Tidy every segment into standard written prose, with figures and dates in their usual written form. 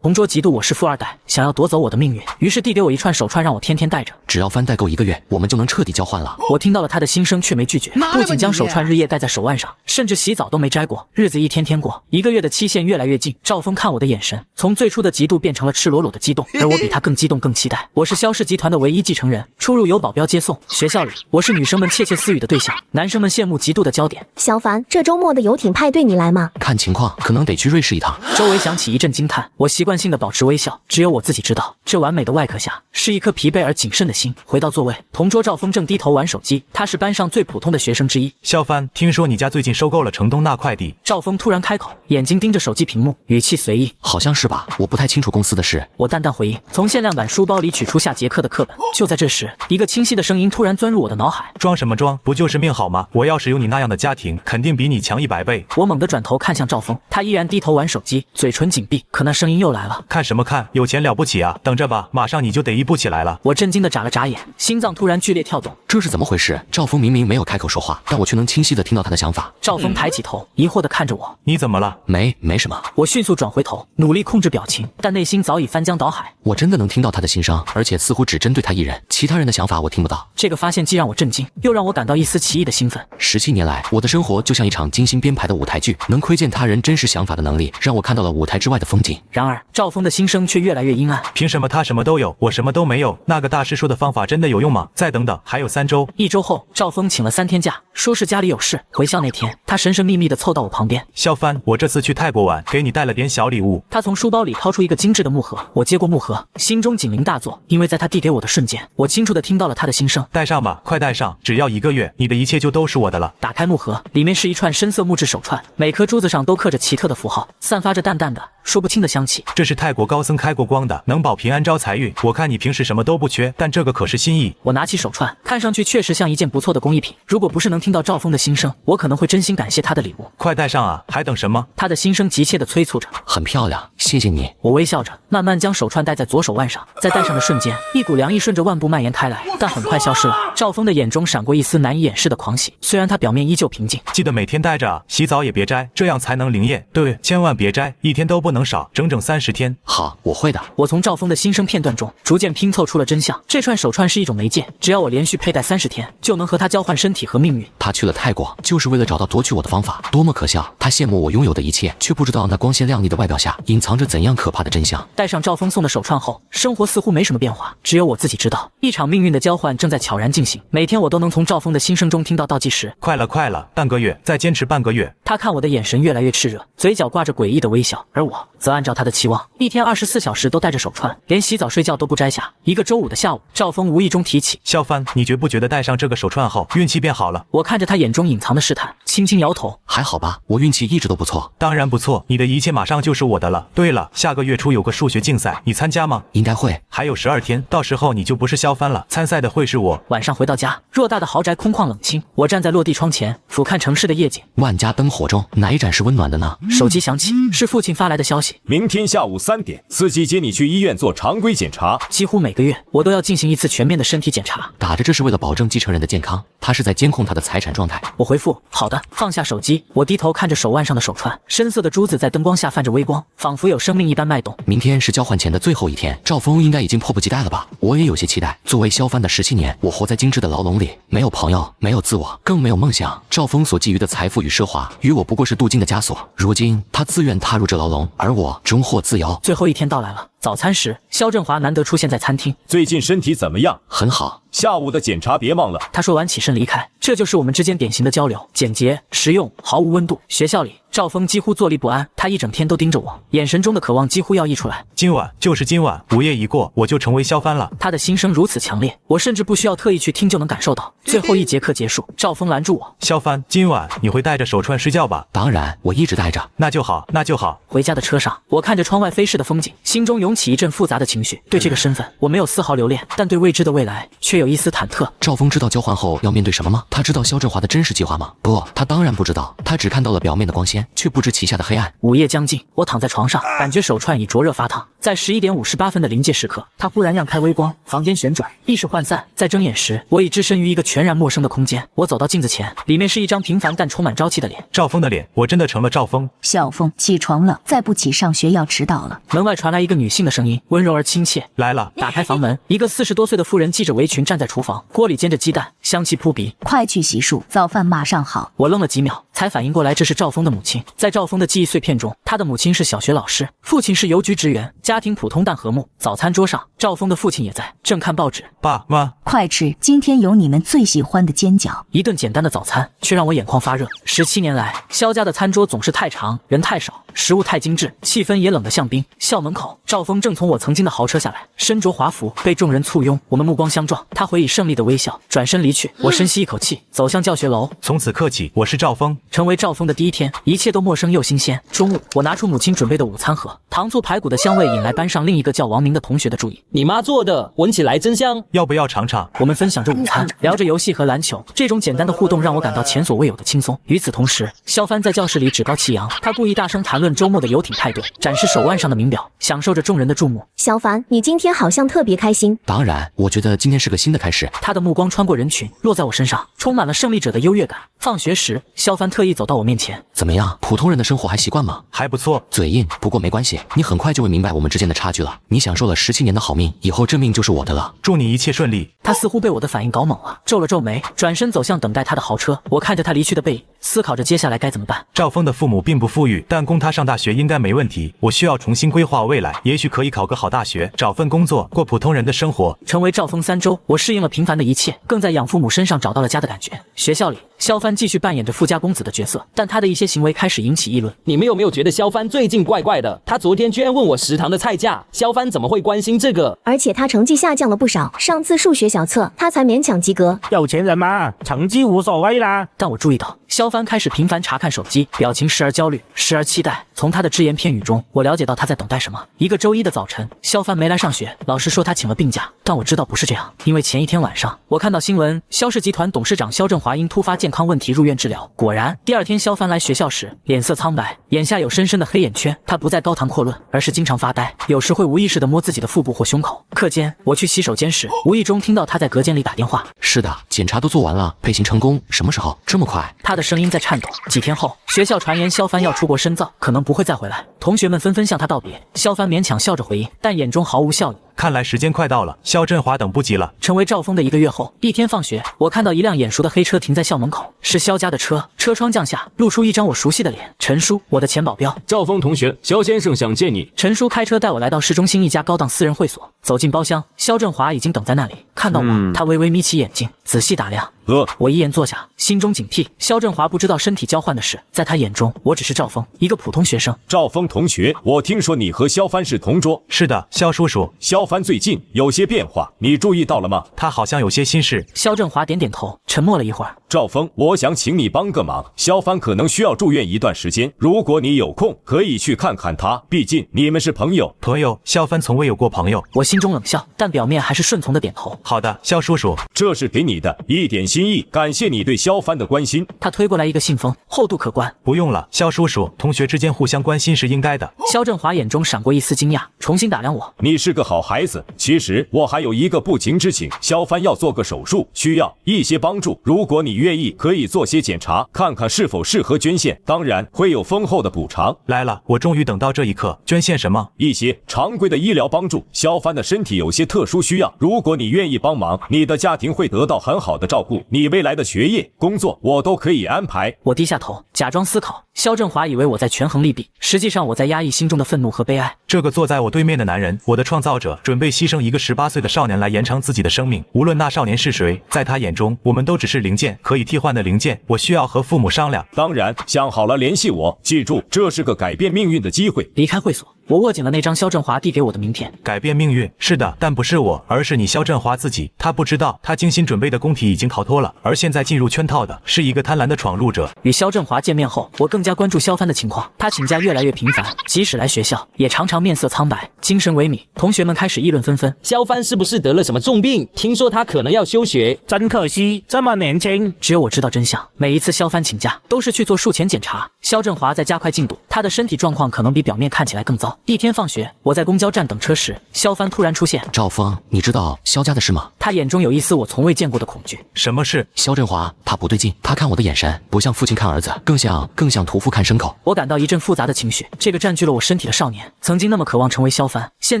同桌嫉妒我是富二代，想要夺走我的命运，于是递给我一串手串，让我天天戴着。只要帆代购1个月，我们就能彻底交换了。我听到了他的心声，却没拒绝，不仅将手串日夜戴在手腕上，甚至洗澡都没摘过。日子一天天过，1个月的期限越来越近。赵峰看我的眼神，从最初的嫉妒变成了赤裸裸的激动，而我比他更激动、更期待。我是萧氏集团的唯一继承人，出入有保镖接送。学校里，我是女生们窃窃私语的对象，男生们羡慕嫉妒的焦点。小凡，这周末的游艇派对你来吗？看情况，可能得去瑞士一趟。周围响起一阵惊叹，我习惯性的保持微笑。只有我自己知道，这完美的外壳下是一颗疲惫而谨慎的心。回到座位，同桌赵峰正低头玩手机，他是班上最普通的学生之一。肖帆，听说你家最近收购了城东那快递？赵峰突然开口，眼睛盯着手机屏幕，语气随意。好像是吧，我不太清楚公司的事。我淡淡回应，从限量版书包里取出下节课的课本。就在这时，一个清晰的声音突然钻入我的脑海：装什么装？不就是命好吗？我要是有你那样的家庭，肯定比你强100倍。我猛地转头看向赵峰，他依然低头玩手机，嘴唇紧闭，可那声音又来了：看什么看？有钱了不起啊？等着吧，马上你就得一步起来了。我震惊地眨了眨眼，心脏突然剧烈跳动。这是怎么回事？赵峰明明没有开口说话，但我却能清晰地听到他的想法。赵峰抬起头，疑惑地看着我：你怎么了？没什么。我迅速转回头，努力控制表情，但内心早已翻江倒海。我真的能听到他的心声，而且似乎只针对他一人，其他人的想法我听不到。这个发现既让我震惊，又让我感到一丝奇异的兴奋。17年来，我的生活就像一场精心编排的舞台剧，能窥见他人真实想法的能力，让我看到了舞台之外的风景。然而，赵峰的心声却越来越阴暗。凭什么他什么都有，我什么都没有？那个大师说的方法真的有用吗？再等等，还有3周。1周后，赵峰请了3天假，说是家里有事。回校那天，他神神秘秘地凑到我旁边：肖帆，我这次去泰国玩，给你带了点小礼物。他从书包里掏出一个精致的木盒，我接过木盒，心中警铃大作，因为在他递给我的瞬间，我清楚地听到了他的心声：带上吧，快带上，只要1个月，你的一切就都是我的了。打开木盒，里面是一串深色木质手串，每颗珠子上都刻着奇特的符号，散发着淡淡的说不清的香气。这是泰国高僧开过光的，能保平安招财运。我看你平时什么都不缺，但这个可是心意。我拿起手串，看上去确实像一件不错的工艺品。如果不是能听到赵峰的心声，我可能会真心感谢他的礼物。快带上啊，还等什么？他的心声急切地催促着。很漂亮，谢谢你。我微笑着，慢慢将手串戴在左手腕上，在戴上的瞬间，一股凉意顺着腕部蔓延开来，但很快消失了。赵峰的眼中闪过一丝难以掩饰的狂喜，虽然他表面依旧平静。记得每天戴着啊，洗澡也别摘，这样才能灵验。对，千万别摘，1天都不能少，整整30天。好，我会的。我从赵峰的心声片段中逐渐拼凑出了真相。这串手串是一种媒介，只要我连续佩戴30天，就能和他交换身体和命运。他去了泰国，就是为了找到夺取我的方法，多么可笑！他羡慕我拥有的一切，却不知道那光鲜亮丽的外表下隐藏着怎样可怕的真相。戴上赵峰送的手串后，生活似乎没什么变化，只有我自己知道，一场命运的交换正在悄然进行。每天我都能从赵峰的心声中听到倒计时：快了，半个月，再坚持半个月。他看我的眼神越来越炽热，嘴角挂着诡异的微笑，而我则按照他的期望，一天24小时都戴着手串，连洗澡睡觉都不摘下。一个周五的下午，赵峰无意中提起：肖帆，你觉不觉得戴上这个手串后，运气变好了？我看着他眼中隐藏的试探，轻轻摇头：还好吧，我运气一直都不错。当然不错，你的一切马上就是我的了。对了，下个月初有个数学竞赛，你参加吗？应该会。还有12天，到时候你就不是肖帆了，参赛的会是我。晚上回到家，偌大的豪宅空旷冷清，我站在落地窗前，俯瞰城市的夜景。万家灯火中，哪一盏是温暖的呢？手机响起，是父亲发来的消息：明天下午3点，司机接你去医院做常规检查。几乎每个月，我都要进行一次全面的身体检查。打着这是为了保证继承人的健康，他是在监控他的财产状态。我回复：好的。放下手机，我低头看着手腕上的手串，深色的珠子在灯光下泛着微光，仿佛有生命一般脉动。明天是交换前的最后一天，赵峰应该已经迫不及待了吧？我也有些期待。作为肖帆的17年，我活在精致的牢笼里，没有朋友，没有自我，更没有梦想。赵峰所觊觎的财富与奢华，与我不过是镀金的枷锁。如今他自愿踏入这牢笼，而我终获自由。最后一天到来了。早餐时，肖振华难得出现在餐厅。最近身体怎么样？很好。下午的检查别忘了。他说完起身离开。这就是我们之间典型的交流，简洁、实用，毫无温度。学校里，赵峰几乎坐立不安，他一整天都盯着我，眼神中的渴望几乎要溢出来。今晚就是今晚，午夜一过，我就成为肖帆了。他的心声如此强烈，我甚至不需要特意去听就能感受到。最后一节课结束，赵峰拦住我：肖帆，今晚你会带着手串睡觉吧？当然，我一直带着。那就好，那就好。回家的车上，我看着窗外飞逝的风景，心中涌起一阵复杂的情绪。对这个身份，我没有丝毫留恋，但对未知的未来却有一丝忐忑。赵峰知道交换后要面对什么吗？他知道肖振华的真实计划吗？不，他当然不知道。他只看到了表面的光鲜，却不知旗下的黑暗。午夜将近，我躺在床上，感觉手串已灼热发烫。在在11点58分的临界时刻，他忽然让开微光，房间旋转，意识涣散。在睁眼时，我已置身于一个全然陌生的空间。我走到镜子前，里面是一张平凡但充满朝气的脸。赵峰的脸，我真的成了赵峰。小峰，起床了，再不起上学要迟到了。门外传来一个女性的声音，温柔而亲切。来了。打开房门，一个40多岁的妇人系着围裙站在厨房，锅里煎着鸡蛋，香气扑鼻。快去洗漱，早饭马上好。我愣了几秒，才反应过来这是赵峰的母亲。在赵峰的记忆碎片中，他的母亲是小学老师，父亲是邮局职员，家庭普通但和睦。早餐桌上，赵峰的父亲也在，正看报纸。爸妈，快吃，今天有你们最喜欢的煎饺。一顿简单的早餐，却让我眼眶发热。17年来，肖家的餐桌总是太长，人太少，食物太精致，气氛也冷得像冰。校门口，赵峰正从我曾经的豪车下来，身着华服，被众人簇拥。我们目光相撞，他回以胜利的微笑，转身离去。我深吸一口气，走向教学楼。从此刻起，我是赵峰。成为赵峰的第一天，一切都陌生又新鲜。中午，我拿出母亲准备的午餐盒，糖醋排骨的香味引来班上另一个叫王明的同学的注意。你妈做的，闻起来真香，要不要尝尝？我们分享着午餐，聊着游戏和篮球，这种简单的互动让我感到前所未有的轻松。与此同时，肖帆在教室里趾高气扬，他故意大声谈论周末的游艇派对，展示手腕上的名表，享受着众人的注目。小凡，你今天好像特别开心。当然，我觉得今天是个新的开始。他的目光穿过人群，落在我身上，充满了胜利者的优越感。放学时，肖帆特意走到我面前，怎么样？普通人的生活还习惯吗？还不错。嘴硬，不过没关系，你很快就会明白我们之间的差距了。你享受了17年的好命，以后这命就是我的了。祝你一切顺利。他似乎被我的反应搞懵了，皱了皱眉，转身走向等待他的豪车。我看着他离去的背影，思考着接下来该怎么办。赵峰的父母并不富裕，但供他上大学应该没问题。我需要重新规划未来，也许可以考个好大学，找份工作，过普通人的生活。成为赵峰3周，我适应了平凡的一切，更在养父母身上找到了家的感觉。学校里，肖帆继续扮演着富家公子的角色，但他的一些行为开始引起议论。你们有没有觉得肖帆最近怪怪的？他昨天居然问我食堂的菜价，肖帆怎么会关心这个？而且他成绩下降了不少，上次数学小测他才勉强及格。有钱人嘛，成绩无所谓啦。但我注意到，肖帆开始频繁查看手机，表情时而焦虑，时而期待。从他的只言片语中，我了解到他在等待什么。一个周一的早晨，肖帆没来上学，老师说他请了病假，但我知道不是这样，因为前一天晚上，我看到新闻，肖氏集团董事长肖振华因突发健康问题入院治疗。果然，第二天肖帆来学校时，脸色苍白，眼下有深深的黑眼圈。他不再高谈阔论，而是经常发呆，有时会无意识地摸自己的腹部或胸口。课间，我去洗手间时，无意中听到他在隔间里打电话。是的，检查都做完了，配型成功，什么时候？这么快？他的声音在颤抖。几天后，学校传言肖帆要出国深造，可能不会再回来。同学们纷纷向他道别，肖帆勉强笑着回应，但眼中毫无笑意。看来时间快到了，肖振华等不及了。成为赵峰的1个月后，一天放学，我看到一辆眼熟的黑车停在校门口，是肖家的车。车窗降下，露出一张我熟悉的脸，陈叔，我的前保镖。赵峰同学，肖先生想见你。陈叔开车带我来到市中心一家高档私人会所，走进包厢，肖振华已经等在那里。看到我，他微微眯起眼睛，仔细打量。我一言坐下，心中警惕。肖振华不知道身体交换的事，在他眼中，我只是赵峰，一个普通学生。赵峰同学，我听说你和肖帆是同桌。是的，肖叔叔。肖帆最近有些变化，你注意到了吗？他好像有些心事。肖振华点点头，沉默了一会儿。赵峰，我想请你帮个忙，肖帆可能需要住院一段时间，如果你有空，可以去看看他，毕竟你们是朋友。朋友？肖帆从未有过朋友。我心中冷笑，但表面还是顺从的点头。好的，肖叔叔，这是给你的一点心意，感谢你对肖帆的关心。他推过来一个信封，厚度可观。不用了，肖叔叔，同学之间互相关心是应该的。肖振华眼中闪过一丝惊讶，重新打量我。你是个好孩子，其实我还有一个不情之请，肖帆要做个手术，需要一些帮助，如果你愿意，可以做些检查，看看是否适合捐献，当然会有丰厚的补偿。来了，我终于等到这一刻。捐献什么？一些常规的医疗帮助。肖帆的身体有些特殊需要，如果你愿意帮忙，你的家庭会得到很好的照顾，你未来的学业、工作我都可以安排。我低下头，假装思考。肖振华以为我在权衡利弊，实际上我在压抑心中的愤怒和悲哀。这个坐在我对面的男人，我的创造者，准备牺牲一个18岁的少年来延长自己的生命。无论那少年是谁，在他眼中，我们都只是零件，可以替换的零件。我需要和父母商量。当然，想好了联系我，记住，这是个改变命运的机会。离开会所，我握紧了那张肖振华递给我的名片。改变命运，是的，但不是我，而是你肖振华自己。他不知道，他精心准备的工体已经逃脱了，而现在进入圈套的是一个贪婪的闯入者。与肖振华见面后，我更加加关注肖帆的情况。他请假越来越频繁，即使来学校，也常常面色苍白，精神萎靡。同学们开始议论纷纷，肖帆是不是得了什么重病？听说他可能要休学。真可惜，这么年轻。只有我知道真相。每一次肖帆请假，都是去做术前检查。肖振华在加快进度，他的身体状况可能比表面看起来更糟。一天放学，我在公交站等车时，肖帆突然出现。赵峰，你知道肖家的事吗？他眼中有一丝我从未见过的恐惧。什么事？肖振华，他不对劲，他看我的眼神不像父亲看儿子，更像屠夫看牲口。我感到一阵复杂的情绪。这个占据了我身体的少年，曾经那么渴望成为肖帆，现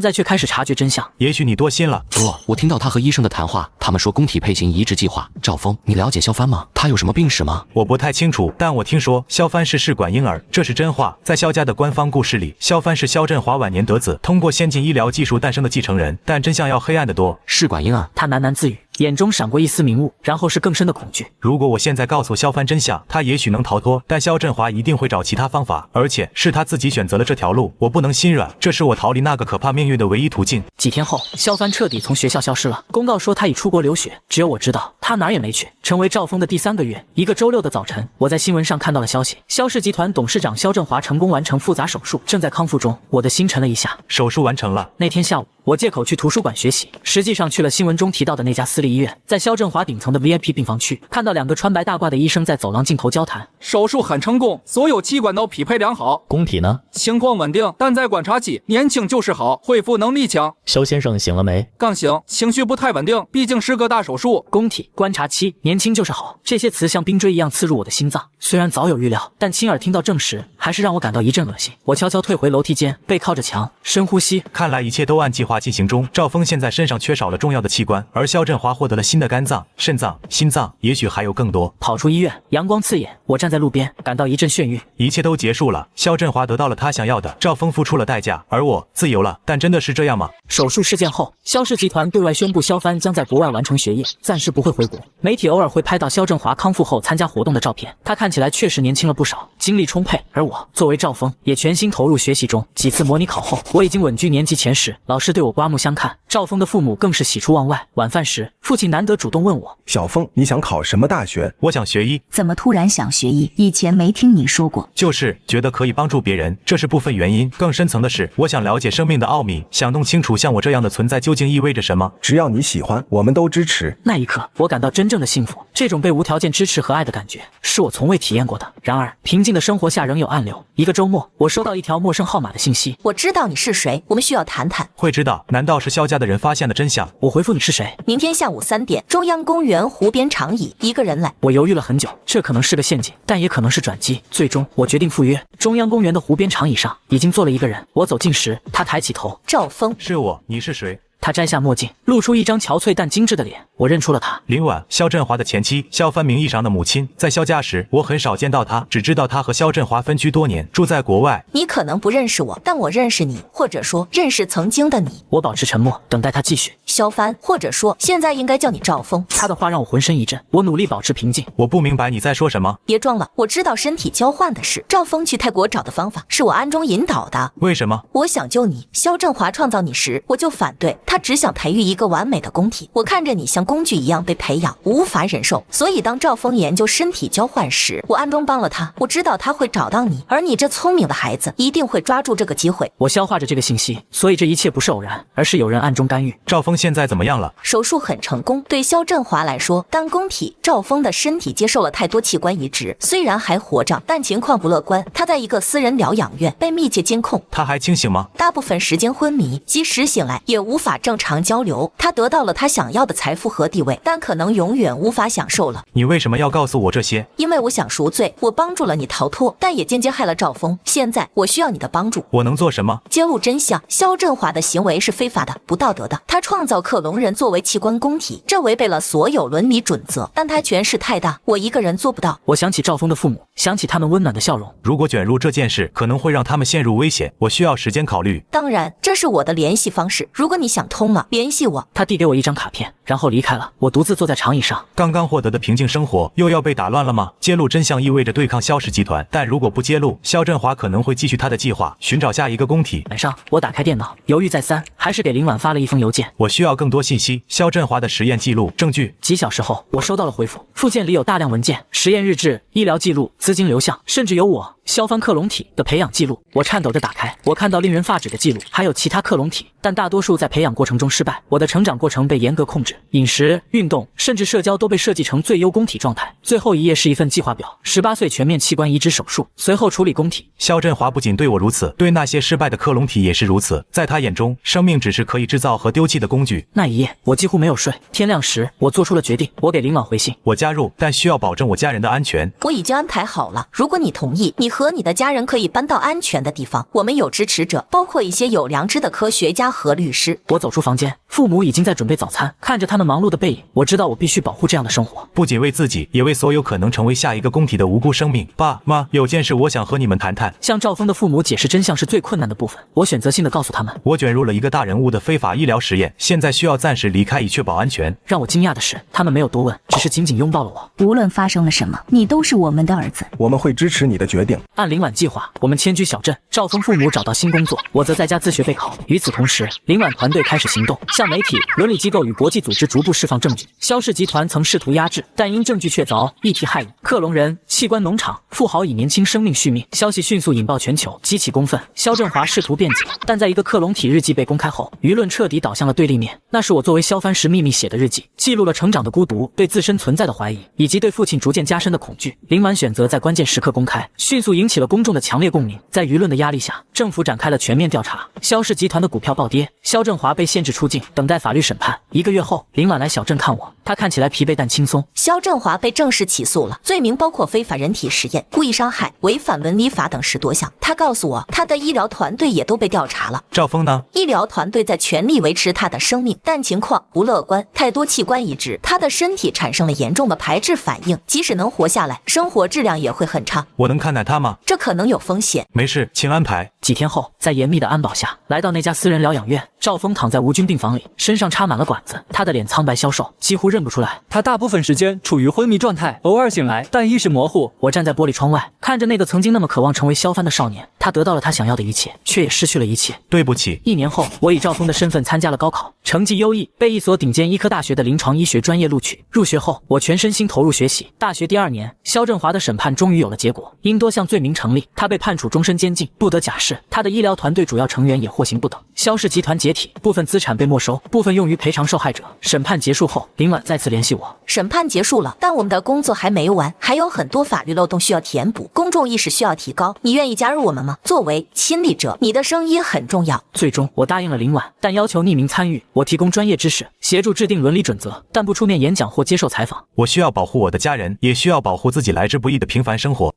在却开始察觉真相。也许你多心了。不，我听到他和医生的谈话，他们说宫体配型移植计划。赵峰，你了解肖帆吗？他有什么病史吗？我不太清楚，但我听说肖帆是试管婴儿，这是真话。在肖家的官方故事里，肖帆是肖振华晚年得子，通过先进医疗技术诞生的继承人，但真相要黑暗得多。试管婴儿？他喃喃自语，眼中闪过一丝明悟，然后是更深的恐惧。如果我现在告诉肖帆真相，他也许能逃脱，但肖振华一定会找其他方法，而且是他自己选择了这条路，我不能心软，这是我逃离那个可怕命运的唯一途径。几天后，肖帆彻底从学校消失了，公告说他已出国留学，只有我知道他哪儿也没去。成为赵峰的第3个月，一个周六的早晨，我在新闻上看到了消息，肖氏集团董事长肖振华成功完成复杂手术，正在康复中。我的心沉了一下。手术完成了。那天下午，我借口去图书馆学习，实际上去了新闻中提到的那家私立医院。在肖振华顶层的 VIP 病房区，看到2个穿白大褂的医生在走廊尽头交谈。手术很成功，所有器官都匹配良好。宫体呢？情况稳定，但在观察期，年轻就是好，恢复能力强。肖先生醒了没？刚醒，情绪不太稳定，毕竟是个大手术。宫体、观察期、年轻就是好，这些词像冰锥一样刺入我的心脏。虽然早有预料，但亲耳听到证实，还是让我感到一阵恶心。我悄悄退回楼梯间，背靠着墙，深呼吸。看来一切都按计划进行中。赵峰现在身上缺少了重要的器官，而肖振华获得了新的肝脏、肾脏、心脏，也许还有更多。跑出医院，阳光刺眼，我站在路边，感到一阵眩晕。一切都结束了，肖振华得到了他想要的，赵峰付出了代价，而我自由了。但真的是这样吗？手术事件后，肖氏集团对外宣布肖帆将在国外完成学业，暂时不会回国。媒体偶尔会拍到肖振华康复后参加活动的照片，他看起来确实年轻了不少，精力充沛。而我作为赵峰，也全心投入学习中。几次模拟考后，我已经稳居年级前10，老师对我刮目相看。赵峰的父母更是喜出望外。晚饭时，父亲难得主动问我：小峰，你想考什么大学？我想学医。怎么突然想学医？以前没听你说过。就是觉得可以帮助别人，这是部分原因。更深层的是，我想了解生命的奥秘，想弄清楚像我这样的存在究竟意味着什么。只要你喜欢，我们都支持。那一刻，我感到真正的幸福，这种被无条件支持和爱的感觉，是我从未体验过的。然而，平静的生活下仍有暗流。一个周末，我收到一条陌生号码的信息。我知道你是谁，我们需要谈谈。会知道？难道是肖家的人发现了真相？我回复你是谁？明天下午3点，中央公园湖边长椅，一个人来。我犹豫了很久，这可能是个陷阱，但也可能是转机。最终，我决定赴约。中央公园的湖边长椅上，已经坐了一个人。我走近时，他抬起头。赵峰，是我，你是谁？他摘下墨镜，露出一张憔悴但精致的脸，我认出了他。林婉，肖振华的前妻，肖帆名义上的母亲。在肖家时，我很少见到他，只知道他和肖振华分居多年，住在国外。你可能不认识我，但我认识你，或者说认识曾经的你。我保持沉默，等待他继续。肖帆，或者说现在应该叫你赵峰。他的话让我浑身一震，我努力保持平静。我不明白你在说什么。别装了，我知道身体交换的事。赵峰去泰国找的方法是我暗中引导的。为什么？我想救你。肖振华创造你时，我就反对，他只想培育一个完美的宫体。我看着你像工具一样被培养，无法忍受。所以当赵峰研究身体交换时，我暗中帮了他。我知道他会找到你，而你这聪明的孩子一定会抓住这个机会。我消化着这个信息，所以这一切不是偶然，而是有人暗中干预。赵峰现在怎么样了？手术很成功。对肖振华来说，单宫体赵峰的身体接受了太多器官移植，虽然还活着，但情况不乐观。他在一个私人疗养院被密切监控。他还清醒吗？大部分时间昏迷，即使醒来也无法正常交流。他得到了他想要的财富和地位，但可能永远无法享受了。你为什么要告诉我这些？因为我想赎罪。我帮助了你逃脱，但也间接害了赵峰。现在我需要你的帮助。我能做什么？揭露真相。肖振华的行为是非法的、不道德的。他创造克隆人作为器官宫体，这违背了所有伦理准则。但他权势太大，我一个人做不到。我想起赵峰的父母，想起他们温暖的笑容。如果卷入这件事，可能会让他们陷入危险。我需要时间考虑。当然，这是我的联系方式。如果你想通了，联系我。他递给我一张卡片，然后离开了。我独自坐在长椅上，刚刚获得的平静生活又要被打乱了吗？揭露真相意味着对抗萧氏集团，但如果不揭露，萧振华可能会继续他的计划，寻找下一个工体。晚上，我打开电脑，犹豫再三，还是给林婉发了一封邮件。我需要更多信息，萧振华的实验记录、证据。几小时后，我收到了回复，附件里有大量文件、实验日志、医疗记录、资金流向，甚至有我萧帆克隆体的培养记录。我颤抖着打开，我看到令人发指的记录，还有其他克隆体，但大多数在培养过程中失败。我的成长过程被严格控制，饮食、运动，甚至社交都被设计成最优工体状态。最后一页是一份计划表，18岁全面器官移植手术，随后处理工体。萧振华不仅对我如此，对那些失败的克隆体也是如此。在他眼中，生命只是可以制造和丢弃的工具。那一夜，我几乎没有睡。天亮时，我做出了决定，我给林婉回信，我加入，但需要保证我家人的安全。我已经安排好了，如果你同意，你和你的家人可以搬到安全的地方。我们有支持者，包括一些有良知的科学家和律师。我走出房间，父母已经在准备早餐，看着他们忙碌的背影，我知道我必须保护这样的生活，不仅为自己，也为所有可能成为下一个工体的无辜生命。爸妈，有件事我想和你们谈谈。向赵峰的父母解释真相是最困难的部分，我选择性的告诉他们，我卷入了一个大人物的非法医疗实验，现在需要暂时离开以确保安全。让我惊讶的是，他们没有多问，只是紧紧拥抱了我。无论发生了什么，你都是我们的儿子，我们会支持你的决定。按林婉计划，我们迁居小镇，赵峰父母找到新工作，我则在家自学备考。与此同时，林婉团队开始行动，向媒体、伦理机构与国际组织逐步释放证据。萧氏集团曾试图压制，但因证据确凿，议题骇人。克隆人、器官农场、富豪以年轻生命续命，消息迅速引爆全球，激起公愤。萧振华试图辩解，但在一个克隆体日记被公开后，舆论彻底倒向了对立面。那是我作为萧帆时秘密写的日记，记录了成长的孤独、对自身存在的怀疑，以及对父亲逐渐加深的恐惧。林婉选择在关键时刻公开，迅速引起了公众的强烈共鸣。在舆论的压力下，政府展开了全面调查，萧氏集团的股票暴跌，萧振华被限制出境，等待法律审判。1个月后，林婉来小镇看我，她看起来疲惫但轻松。萧振华被正式起诉了，罪名包括非法人体实验、故意伤害、违反伦理法等10多项。他告诉我，他的医疗团队也都被调查了。赵峰呢？医疗团队在全力维持他的生命，但情况不乐观，太多器官移植，他的身体产生了严重的排斥反应，即使能活下来，生活质量也会很差。我能看待他吗？这可能有风险。没事，请安排。几天后，在严密的安保下，来到那家私人疗养院。赵峰躺在无菌病房里，身上插满了管子，他的脸苍白消瘦，几乎认不出来。他大部分时间处于昏迷状态，偶尔醒来，但意识模糊。我站在玻璃窗外，看着那个曾经那么渴望成为萧帆的少年，他得到了他想要的一切，却也失去了一切。对不起。1年后，我以赵峰的身份参加了高考，成绩优异，被一所顶尖医科大学的临床医学专业录取。入学后，我全身心投入学习。大学第2年，萧振华的审判终于有了结果，因多项罪名成立，他被判处终身监禁，不得假释。他的医疗团队主要成员也获刑不等。萧氏集团解体，部分资产被没收，部分用于赔偿受害者。审判结束后，林婉再次联系我。审判结束了，但我们的工作还没完，还有很多法律漏洞需要填补，公众意识需要提高。你愿意加入我们吗？作为亲历者，你的声音很重要。最终，我答应了林婉，但要求匿名参与。我提供专业知识，协助制定伦理准则，但不出面演讲或接受采访。我需要保护我的家人，也需要保护自己来之不易的平凡生活。